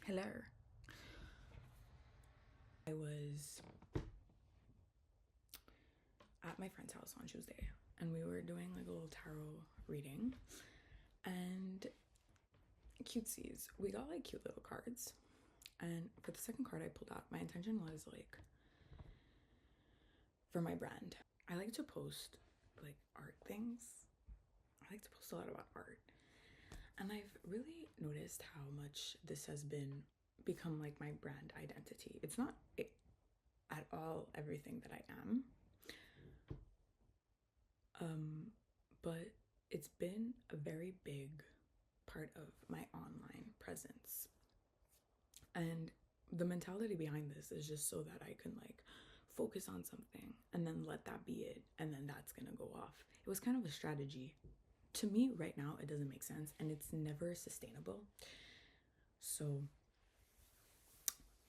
Hello. I was at my friend's house on Tuesday and we were doing like a little tarot reading and cutesies. We got like cute little cards. And for the second card I pulled out, my intention was like for my brand. I like to post like art things. I like to post a lot about art. And I've really noticed how much this has become like my brand identity. It's not at all everything that I am. But it's been a very big part of my online presence. And the mentality behind this is just so that I can like focus on something and then let that be it, and then that's gonna go off. It was kind of a strategy. To me, right now, it doesn't make sense and it's never sustainable. So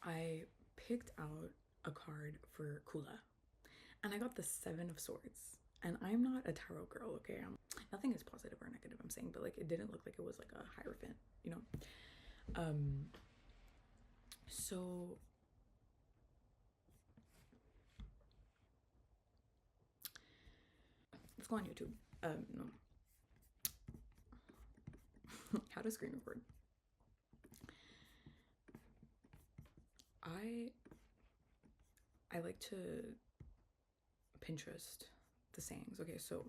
I picked out a card for Kula and I got the Seven of Swords. And I'm not a tarot girl, okay? Nothing is positive or negative I'm saying, but like it didn't look like it was like a hierophant, you know? So let's go on YouTube. No. How to screen record. I like to Pinterest the sayings. Okay, so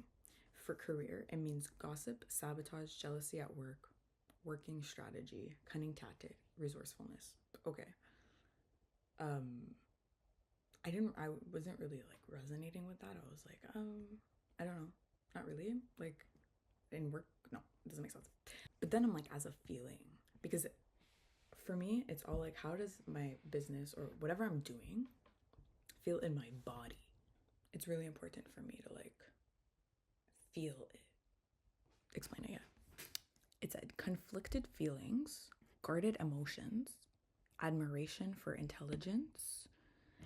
for career, it means gossip, sabotage, jealousy at work, working strategy, cunning tactic, resourcefulness. Okay. I wasn't really like resonating with that. I was like, I don't know. Not really. Like in work, no, it doesn't make sense. But then I'm like, as a feeling, because for me, it's all like, how does my business or whatever I'm doing feel in my body? It's really important for me to like feel it. Explain it, yeah. It said conflicted feelings, guarded emotions, admiration for intelligence,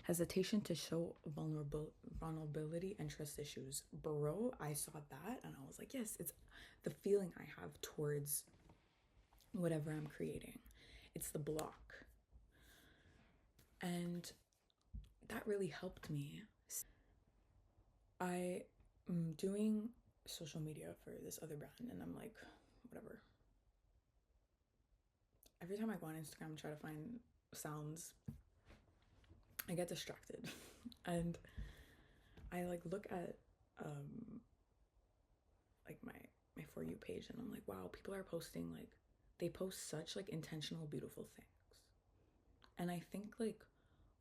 hesitation to show vulnerability and trust issues. Bro, I saw that and I was like, yes, it's the feeling I have towards whatever I'm creating. It's the block. And that really helped me. I am doing social media for this other brand and I'm like, whatever. Every time I go on Instagram and try to find sounds, I get distracted. And I like look at like my For You page and I'm like, wow, people are posting like, they post such like intentional, beautiful things. And I think like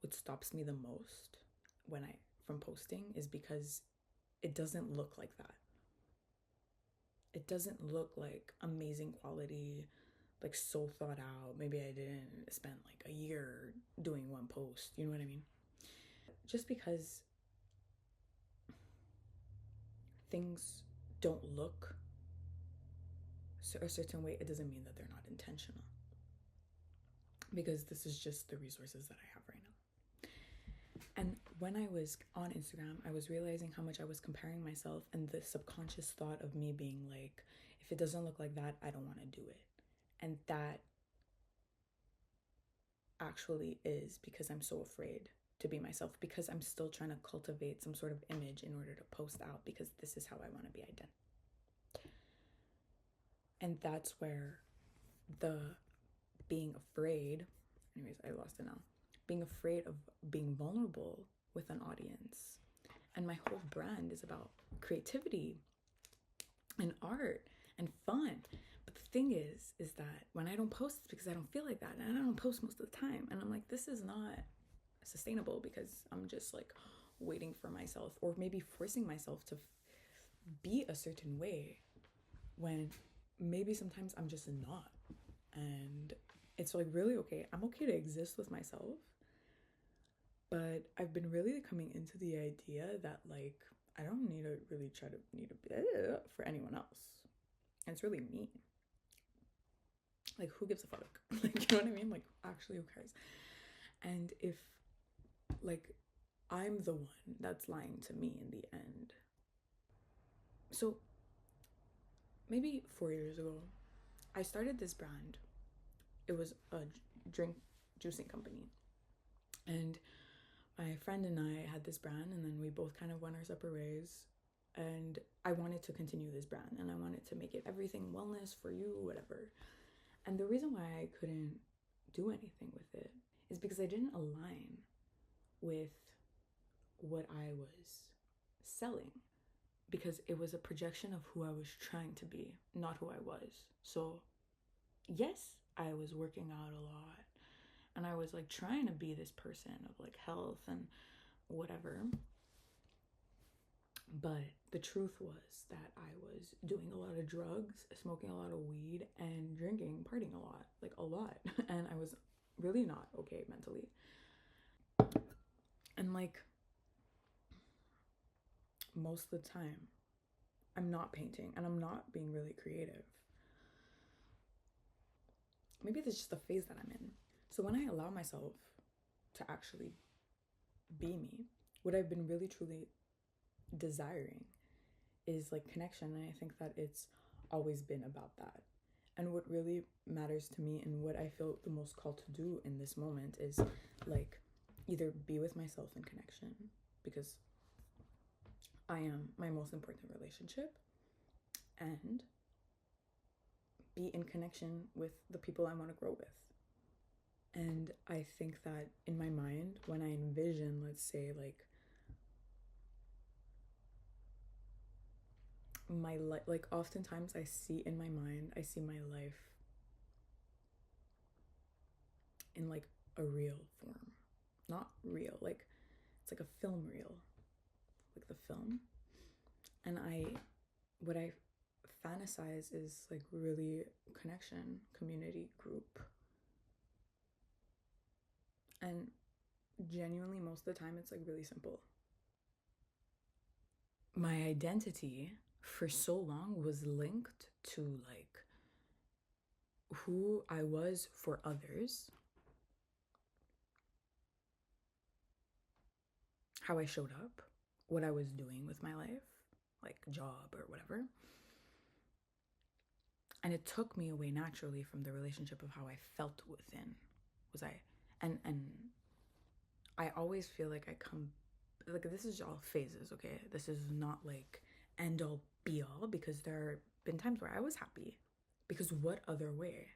what stops me the most from posting is because it doesn't look like that. It doesn't look like amazing quality, like so thought out. Maybe I didn't spend like a year doing one post, you know what I mean? Just because things don't look a certain way, it doesn't mean that they're not intentional. Because this is just the resources that I have right now. And when I was on Instagram, I was realizing how much I was comparing myself, and the subconscious thought of me being like, if it doesn't look like that, I don't want to do it. And that actually is because I'm so afraid to be myself, because I'm still trying to cultivate some sort of image in order to post out, because this is how I want to be identified. And that's where the being afraid, anyways, I lost it now, being afraid of being vulnerable with an audience. And my whole brand is about creativity and art and fun. But the thing is that when I don't post, it's because I don't feel like that. And I don't post most of the time. And I'm like, this is not sustainable, because I'm just like waiting for myself, or maybe forcing myself to be a certain way when maybe sometimes I'm just not. And it's like really okay. I'm okay to exist with myself. But I've been really coming into the idea that like I don't need to really try to need a bit for anyone else. And it's really me. Like, who gives a fuck? Like, you know what I mean? Like, actually, who cares? And if like I'm the one that's lying to me in the end. So maybe 4 years ago, I started this brand. It was a drink juicing company. And my friend and I had this brand, and then we both kind of went our separate ways. And I wanted to continue this brand, and I wanted to make it everything wellness for you, whatever. And the reason why I couldn't do anything with it is because I didn't align with what I was selling, because it was a projection of who I was trying to be, not who I was. So yes, I was working out a lot, and I was like trying to be this person of like health and whatever. But the truth was that I was doing a lot of drugs, smoking a lot of weed, and drinking, partying a lot, like a lot. And I was really not okay mentally. And like most of the time, I'm not painting and I'm not being really creative. Maybe that's just the phase that I'm in. So when I allow myself to actually be me, what I've been really truly desiring is like connection. And I think that it's always been about that. And what really matters to me and what I feel the most called to do in this moment is like either be with myself in connection, because I am my most important relationship, and be in connection with the people I want to grow with. And I think that in my mind, when I envision, let's say, like my life, like oftentimes I see in my mind, I see my life in like a reel form. Not real, like it's like a film reel, like the film. And what I fantasize is like really connection, community, group. And genuinely, most of the time, it's like really simple. My identity for so long was linked to like who I was for others, how I showed up, what I was doing with my life, like job or whatever. And it took me away naturally from the relationship of how I felt within. Was I and I always feel like I come like this is all phases, okay? This is not like end all be all, because there have been times where I was happy. Because what other way?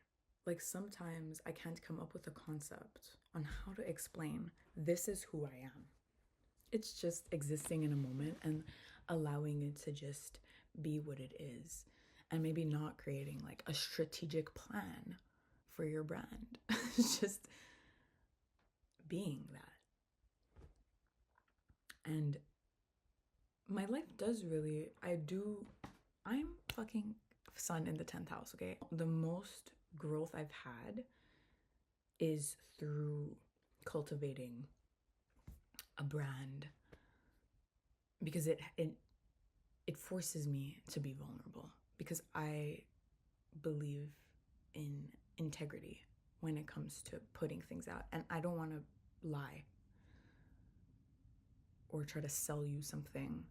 Like sometimes I can't come up with a concept on how to explain this is who I am. It's just existing in a moment and allowing it to just be what it is, and maybe not creating like a strategic plan for your brand. It's just being that. And my life does really, I'm fucking sun in the 10th house, okay? The most growth I've had is through cultivating a brand, because it forces me to be vulnerable, because I believe in integrity when it comes to putting things out, and I don't want to lie or try to sell you something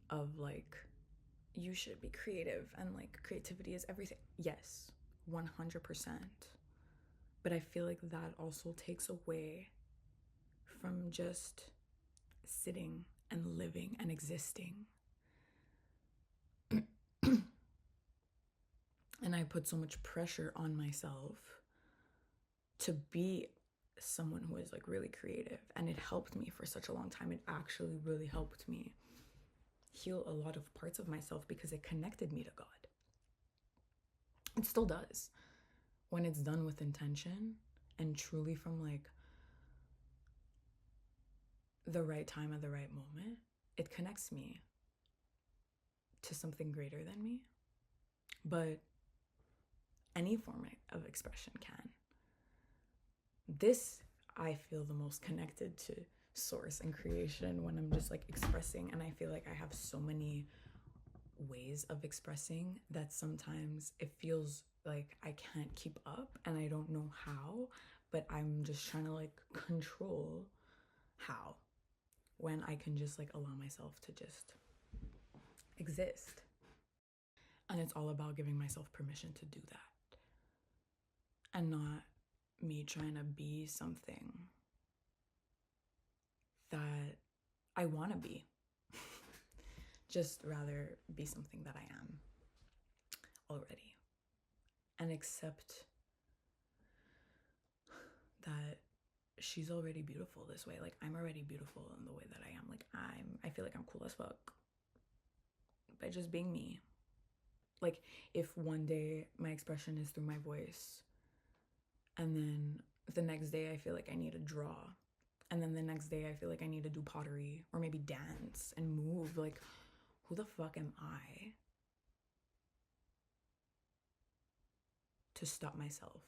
of like you should be creative and like creativity is everything. Yes, 100%. But I feel like that also takes away from just sitting and living and existing. And I put so much pressure on myself to be someone who is like really creative, and it helped me for such a long time. It actually really helped me heal a lot of parts of myself, because it connected me to God. It still does when it's done with intention and truly from like the right time at the right moment. It connects me to something greater than me. But any form of expression can. This, I feel the most connected to source and creation when I'm just like expressing, and I feel like I have so many ways of expressing that sometimes it feels like I can't keep up and I don't know how, but I'm just trying to like control how, when I can just like allow myself to just exist. And it's all about giving myself permission to do that, and not me trying to be something that I want to be. Just rather be something that I am already. And accept that she's already beautiful this way. Like, I'm already beautiful in the way that I am. Like, I feel like I'm cool as fuck by just being me. Like, if one day my expression is through my voice, and then the next day I feel like I need to draw, and then the next day I feel like I need to do pottery or maybe dance and move, like, who the fuck am I to stop myself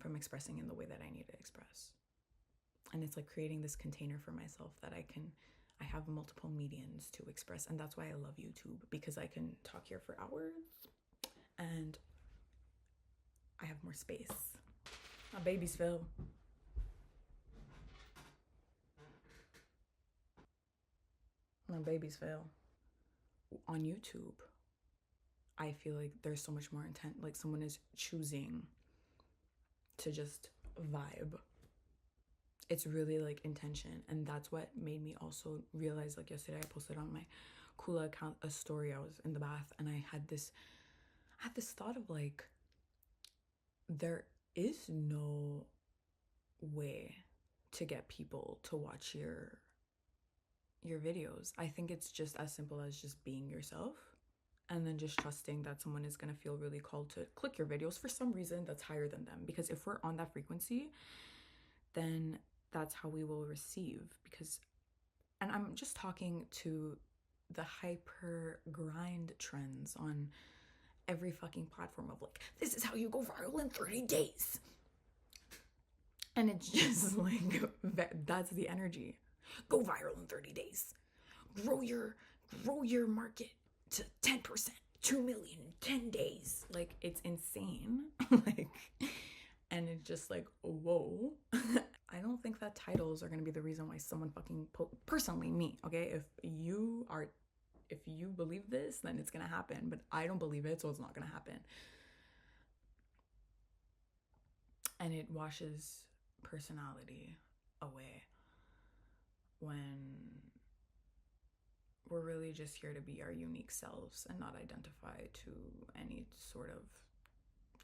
from expressing in the way that I need to express? And it's like creating this container for myself that I have multiple mediums to express. And that's why I love YouTube, because I can talk here for hours and I have more space. My babies fell. My babies fell. On YouTube, I feel like there's so much more intent. Like, someone is choosing to just vibe. It's really like intention. And that's what made me also realize, like, yesterday I posted on my Kula account a story. I was in the bath and I had this thought of, like, there is no way to get people to watch your videos. I think it's just as simple as just being yourself, and then just trusting that someone is going to feel really called to click your videos for some reason that's higher than them. Because if we're on that frequency, then that's how we will receive. Because, and I'm just talking to the hyper grind trends on every fucking platform of, like, this is how you go viral in 30 days. And it's just like, that's the energy. Go viral in 30 days. Grow your market to 10%, 2 million in 10 days. Like, it's insane. Like, and it's just like, whoa. I don't think that titles are going to be the reason why someone fucking personally, me, okay? If you believe this, then it's going to happen, but I don't believe it, so it's not going to happen. And it washes personality away when we're really just here to be our unique selves and not identify to any sort of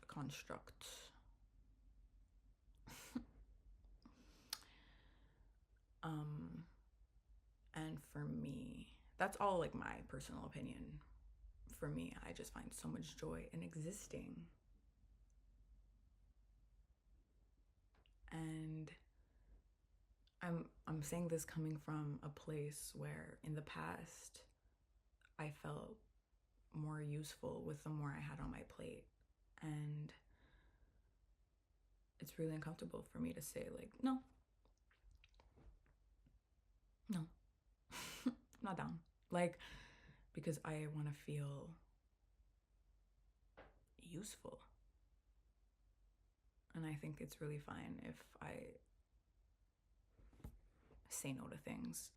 construct. And for me, that's all, like, my personal opinion. For me, I just find so much joy in existing. And I'm saying this coming from a place where in the past I felt more useful with the more I had on my plate. And it's really uncomfortable for me to say, like, no, I'm not down. Like, because I want to feel useful. And I think it's really fine if I say no to things.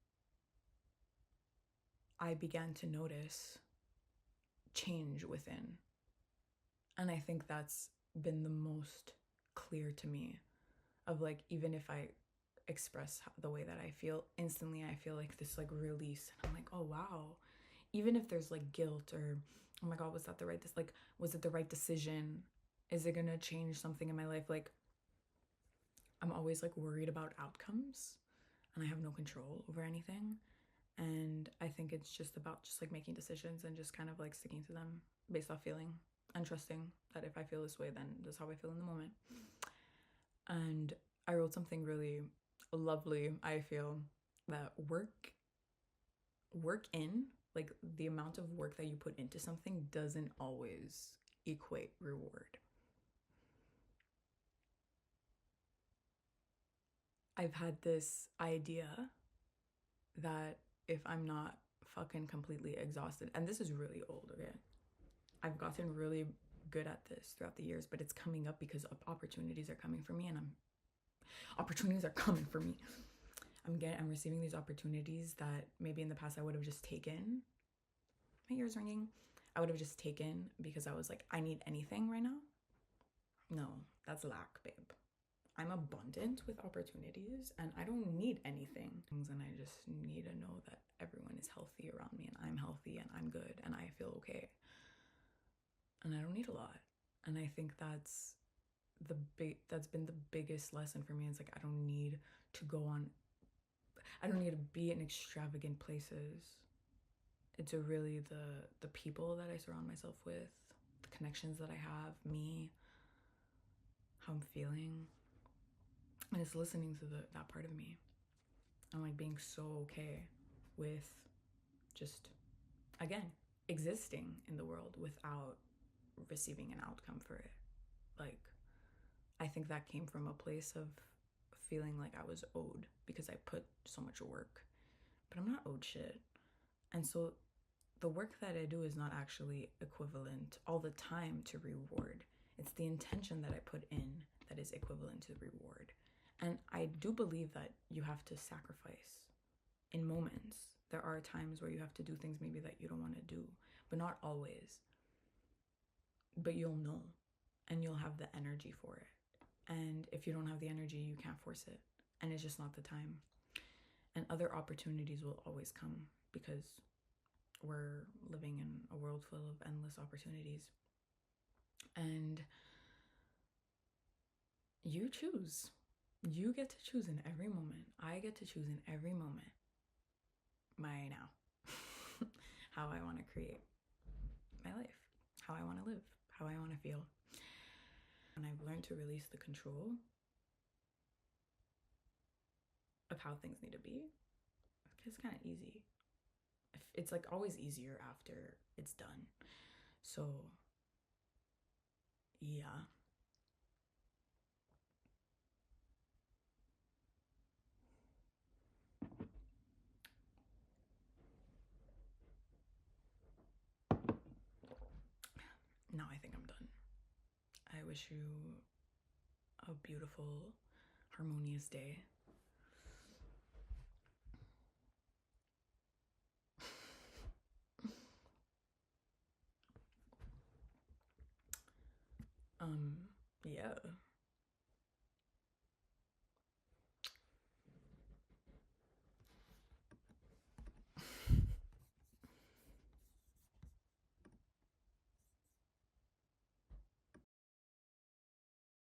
I began to notice change within. And I think that's been the most clear to me, of, like, even if I express the way that I feel, instantly I feel like this, like, release. And I'm like, oh wow. Even if there's, like, guilt or, oh my God, was it the right decision? Is it gonna change something in my life? Like, I'm always, like, worried about outcomes, and I have no control over anything. And I think it's just about just, like, making decisions and just kind of, like, sticking to them based off feeling and trusting that if I feel this way, then that's how I feel in the moment. And I wrote something really lovely, I feel, that work in, like, the amount of work that you put into something doesn't always equate reward. I've had this idea that if I'm not fucking completely exhausted, and this is really old, okay? I've gotten really good at this throughout the years, but it's coming up because opportunities are coming for me, and opportunities are coming for me. I'm receiving these opportunities that maybe in the past I would have just taken. My ears ringing. I would have just taken because I was like, I need anything right now. No, that's lack, babe. I'm abundant with opportunities and I don't need anything. And I just need to know that everyone is healthy around me and I'm healthy and I'm good and I feel okay. And I don't need a lot. And I think that's been the biggest lesson for me. It's like I don't need to be in extravagant places. It's really the people that I surround myself with, the connections that I have, me, how I'm feeling. And it's listening to that part of me. I'm like being so okay with just, again, existing in the world without receiving an outcome for it. Like, I think that came from a place of feeling like I was owed because I put so much work, but I'm not owed shit. And so the work that I do is not actually equivalent all the time to reward. It's the intention that I put in that is equivalent to reward. And I do believe that you have to sacrifice in moments. There are times where you have to do things maybe that you don't want to do, but not always. But you'll know and you'll have the energy for it. And if you don't have the energy, you can't force it. And it's just not the time. And other opportunities will always come because we're living in a world full of endless opportunities. And you choose. You get to choose in every moment. I get to choose in every moment. My now. How I want to create my life. How I want to live. How I want to feel. And I've learned to release the control of how things need to be. It's kind of easy. It's like always easier after it's done. So, yeah. Now I think I'm done. I wish you a beautiful, harmonious day. Yeah.